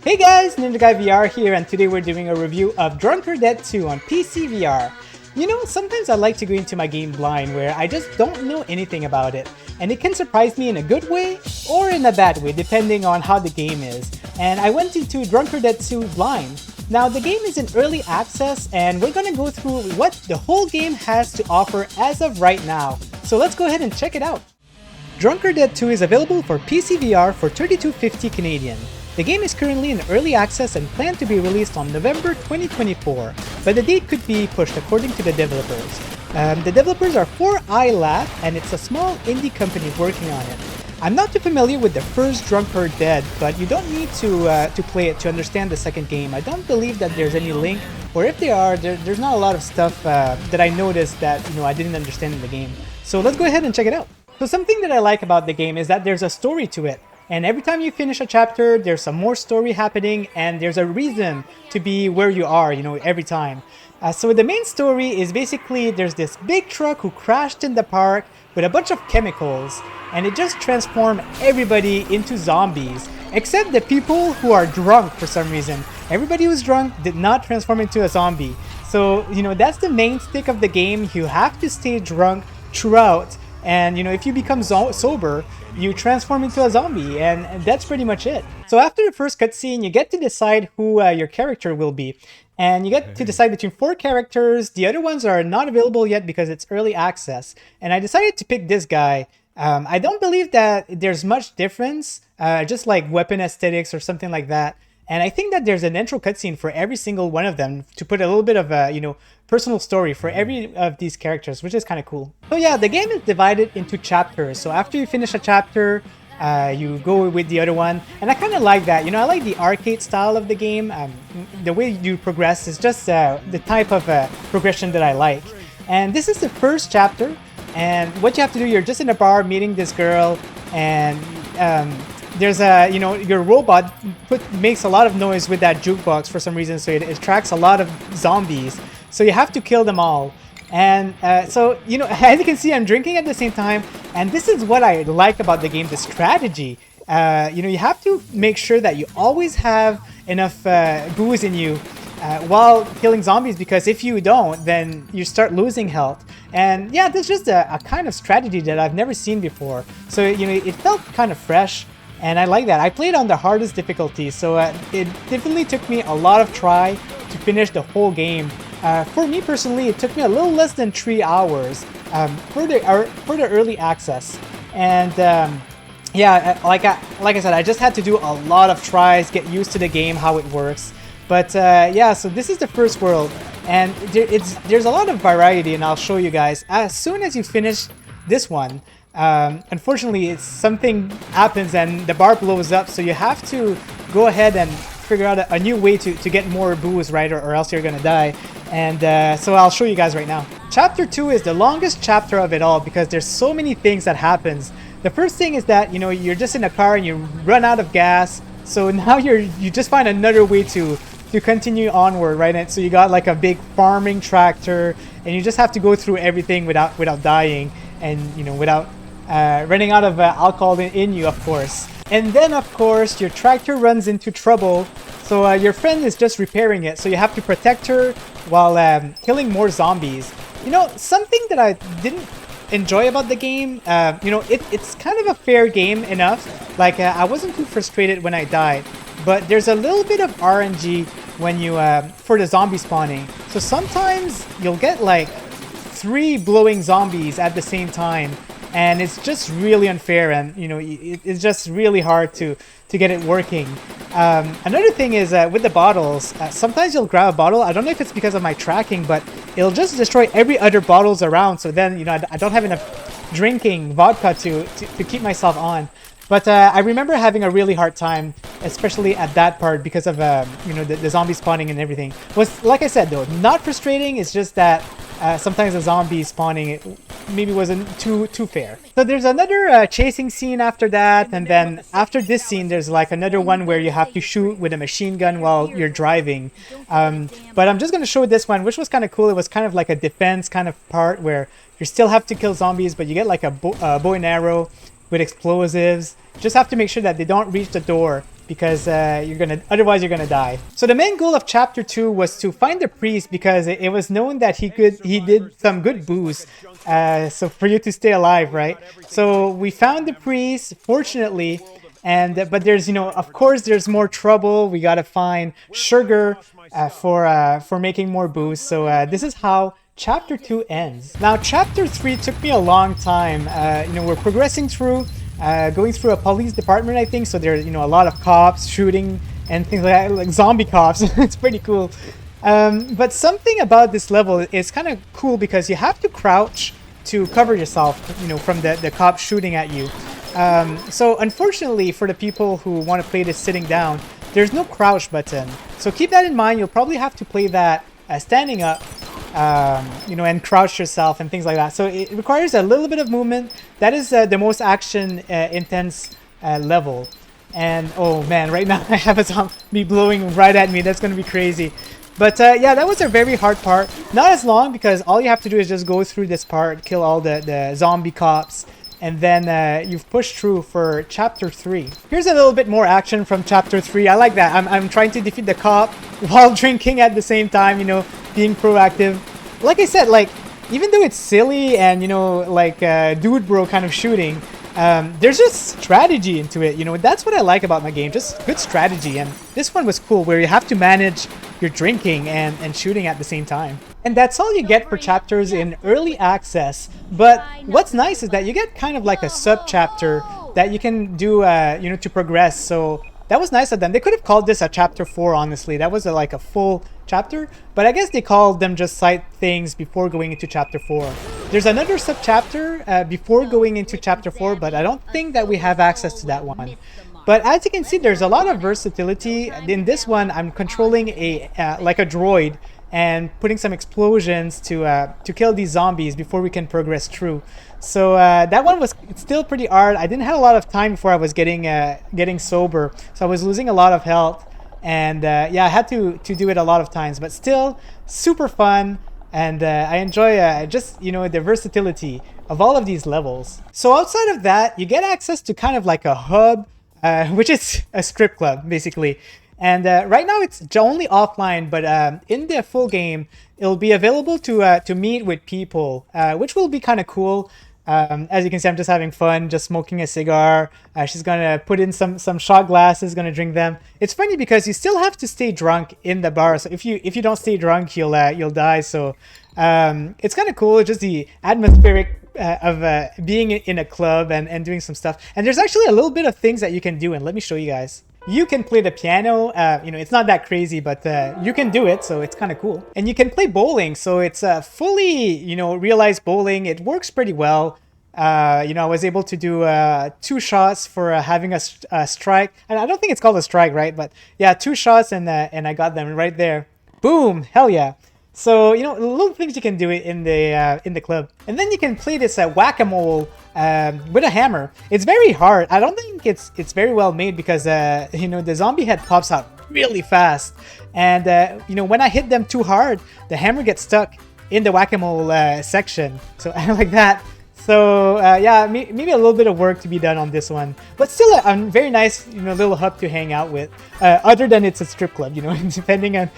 Hey guys, Ninja Guy VR here, and today we're doing a review of Drunker Dead 2 on PC VR. You know, sometimes I like to go into my game blind where I just don't know anything about it, and it can surprise me in a good way or in a bad way depending on how the game is. And I went into Drunker Dead 2 blind. Now the game is in early access and we're gonna go through what the whole game has to offer as of right now. So let's go ahead and check it out. Drunker Dead 2 is available for PC VR for $32.50 Canadian. The game is currently in early access and planned to be released on November 2024, but the date could be pushed according to the developers. The developers are 4i Lab, and it's a small indie company working on it. I'm not too familiar with the first Drunker Dead, but you don't need to play it to understand the second game. I don't believe that there's any link, or if there are, there's not a lot of stuff that I noticed that I didn't understand in the game. So let's go ahead and check it out. So something that I like about the game is that there's a story to it. And every time you finish a chapter, there's some more story happening, and there's a reason to be where you are, every time. So the main story is basically there's this big truck who crashed in the park with a bunch of chemicals, and it just transformed everybody into zombies, except the people who are drunk for some reason. Everybody who's drunk did not transform into a zombie. So, that's the main stick of the game. You have to stay drunk throughout. And if you become sober, you transform into a zombie, and that's pretty much it. So after the first cutscene, you get to decide who your character will be. And you get to decide between 4 characters. The other ones are not available yet because it's early access. And I decided to pick this guy. I don't believe that there's much difference, just like weapon aesthetics or something like that. And I think that there's an intro cutscene for every single one of them to put a little bit of a, personal story for every of these characters, which is kind of cool. So yeah, the game is divided into chapters. So after you finish a chapter, you go with the other one. And I kind of like that. I like the arcade style of the game. The way you progress is just the type of progression that I like. And this is the first chapter. And what you have to do, you're just in a bar meeting this girl, and there's a, your robot makes a lot of noise with that jukebox for some reason, so it attracts a lot of zombies. So you have to kill them all. And so, as you can see, I'm drinking at the same time. And this is what I like about the game, the strategy. You have to make sure that you always have enough booze in you while killing zombies, because if you don't, then you start losing health. And yeah, this is just a kind of strategy that I've never seen before. So, it felt kind of fresh. And I like that. I played on the hardest difficulty, so it definitely took me a lot of try to finish the whole game. For me personally, it took me a little less than 3 hours for the early access. And yeah, like I said, I just had to do a lot of tries, get used to the game, how it works. But yeah, so this is the first world, and there's a lot of variety, and I'll show you guys. As soon as you finish this one, unfortunately, something happens and the bar blows up, so you have to go ahead and figure out a new way to get more booze, right, or else you're gonna die. And so I'll show you guys right now. Chapter 2 is the longest chapter of it all because there's so many things that happens. The first thing is that, you're just in a car and you run out of gas, so now you just find another way to continue onward, right? And so you got like a big farming tractor, and you just have to go through everything without dying, and without running out of alcohol in you, of course. And then, of course, your tractor runs into trouble, so your friend is just repairing it, so you have to protect her while killing more zombies. Something that I didn't enjoy about the game, it's kind of a fair game enough. Like, I wasn't too frustrated when I died, but there's a little bit of RNG when you for the zombie spawning. So sometimes you'll get like 3 glowing zombies at the same time, and it's just really unfair, and it's just really hard to get it working. Another thing is with the bottles, sometimes you'll grab a bottle. I don't know if it's because of my tracking, but it'll just destroy every other bottles around, so then I don't have enough drinking vodka to keep myself on. But I remember having a really hard time, especially at that part, because of the zombie spawning and everything. Was, like I said though, not frustrating. It's just that sometimes the zombie spawning maybe wasn't too fair. So there's another chasing scene after that, and then after this scene there's like another one where you have to shoot with a machine gun while you're driving. But I'm just gonna show this one, which was kind of cool. It was kind of like a defense kind of part where you still have to kill zombies, but you get like a bow and arrow with explosives. Just have to make sure that they don't reach the door. because otherwise you're gonna die. So the main goal of chapter 2 was to find the priest, because it was known that he did some good booze, so for you to stay alive, right? So we found the priest, fortunately, and but there's, of course there's more trouble. We gotta find sugar for making more booze. So this is how chapter 2 ends. Now chapter 3 took me a long time. We're progressing through, going through a police department, I think. So there's, a lot of cops shooting and things like that, like zombie cops. It's pretty cool. But something about this level is kind of cool, because you have to crouch to cover yourself, from the cops shooting at you. So unfortunately for the people who want to play this sitting down, there's no crouch button. So keep that in mind. You'll probably have to play that standing up, and crouch yourself and things like that. So it requires a little bit of movement. That is the most action intense level. And oh man, right now I have a zombie blowing right at me. That's going to be crazy. But yeah, that was a very hard part. Not as long, because all you have to do is just go through this part, kill all the zombie cops, and then you've pushed through for chapter 3. Here's a little bit more action from chapter 3. I like that. I'm trying to defeat the cop while drinking at the same time, being proactive. Like I said, like, even though it's silly and, dude bro kind of shooting, there's just strategy into it. That's what I like about my game, just good strategy. And this one was cool, where you have to manage your drinking and shooting at the same time. And that's all you get for chapters in early access. But what's nice is that you get kind of like a sub chapter that you can do, to progress. So that was nice of them. They could have called this a chapter 4, honestly. That was like a full chapter, but I guess they called them just side things before going into chapter 4. There's another sub chapter before going into chapter 4, but I don't think that we have access to that one. But as you can see, there's a lot of versatility. In this one, I'm controlling like a droid and putting some explosions to kill these zombies before we can progress through. So that one was still pretty hard. I didn't have a lot of time before I was getting sober, so I was losing a lot of health. And yeah, I had to do it a lot of times, but still super fun. And I enjoy just, the versatility of all of these levels. So outside of that, you get access to kind of like a hub, which is a strip club, basically. And right now it's only offline, but in the full game, it'll be available to meet with people, which will be kind of cool. As you can see, I'm just having fun, just smoking a cigar. She's gonna put in some shot glasses, gonna drink them. It's funny because you still have to stay drunk in the bar. So if you don't stay drunk, you'll die. So it's kind of cool, just the atmospheric of being in a club and doing some stuff. And there's actually a little bit of things that you can do, and let me show you guys. You can play the piano, it's not that crazy, but you can do it, so it's kind of cool. And you can play bowling, so it's fully, realized bowling. It works pretty well. I was able to do 2 shots for having a strike. And I don't think it's called a strike, right? But yeah, 2 shots and I got them right there. Boom! Hell yeah! So, little things you can do in the club. And then you can play this whack-a-mole with a hammer. It's very hard. I don't think it's very well made because, the zombie head pops out really fast. And, when I hit them too hard, the hammer gets stuck in the whack-a-mole section. So I like that. So, yeah, maybe a little bit of work to be done on this one. But still a very nice, little hub to hang out with. Other than it's a strip club, depending on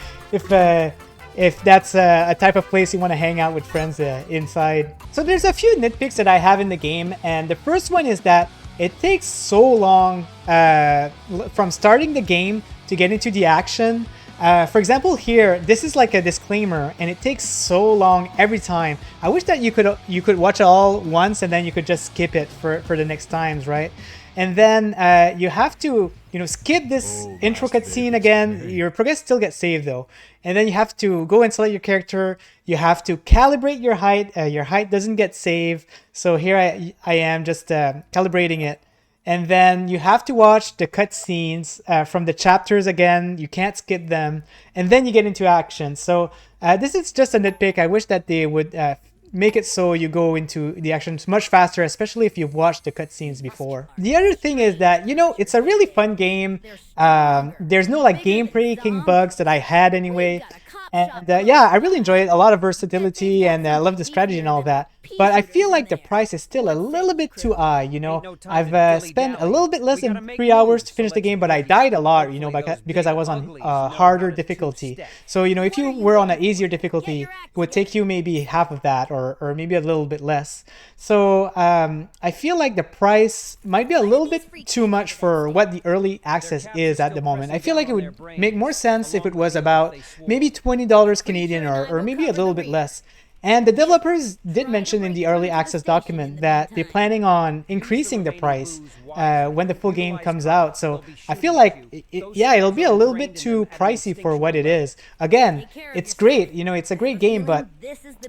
if that's a type of place you want to hang out with friends inside. So there's a few nitpicks that I have in the game, and the first one is that it takes so long from starting the game to get into the action. For example, here, this is like a disclaimer, and it takes so long every time. I wish that you could watch it all once, and then you could just skip it for the next times, right? And then you have to, skip this intro cutscene again. Your progress still gets saved though. And then you have to go and select your character. You have to calibrate your height. Your height doesn't get saved. So here I am just calibrating it. And then you have to watch the cutscenes from the chapters again. You can't skip them. And then you get into action. So this is just a nitpick. I wish that they would make it so you go into the actions much faster, especially if you've watched the cutscenes before. The other thing is that, it's a really fun game. There's no like game breaking bugs that I had anyway. And yeah, I really enjoy it. A lot of versatility, and I love the strategy and all that. But I feel like the price is still a little bit too high, you know. I've spent a little bit less than 3 hours to finish the game, but I died a lot, you know, because I was on harder difficulty. So, you know, if you were on an easier difficulty, it would take you maybe half of that, or maybe a little bit less. So I feel like the price might be a little bit too much for what the early access is at the moment. I feel like it would make more sense if it was about maybe $20 Canadian, or maybe a little bit less. And the developers did mention in the early access document that they're planning on increasing the price when the full game comes out. So I feel like, yeah, it'll be a little bit too pricey for what it is. Again, it's great, you know, it's a great game, but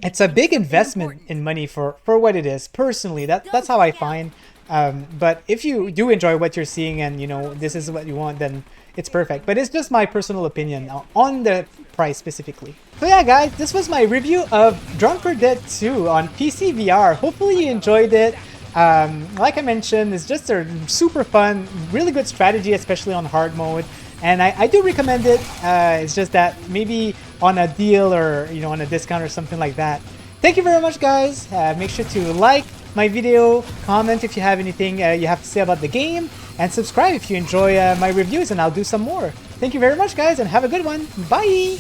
it's a big investment in money for what it is. Personally, that's how I find. But if you do enjoy what you're seeing, and you know this is what you want, then it's perfect. But it's just my personal opinion on the price specifically. So yeah, guys, this was my review of Drunk for Dead 2 on PC VR. Hopefully you enjoyed it. Like I mentioned, it's just a super fun, really good strategy, especially on hard mode. And I do recommend it. It's just that maybe on a deal, or you know, on a discount or something like that. Thank you very much, guys. Make sure to like my video, comment if you have anything you have to say about the game, and subscribe if you enjoy my reviews, and I'll do some more. Thank you very much, guys, and have a good one. Bye!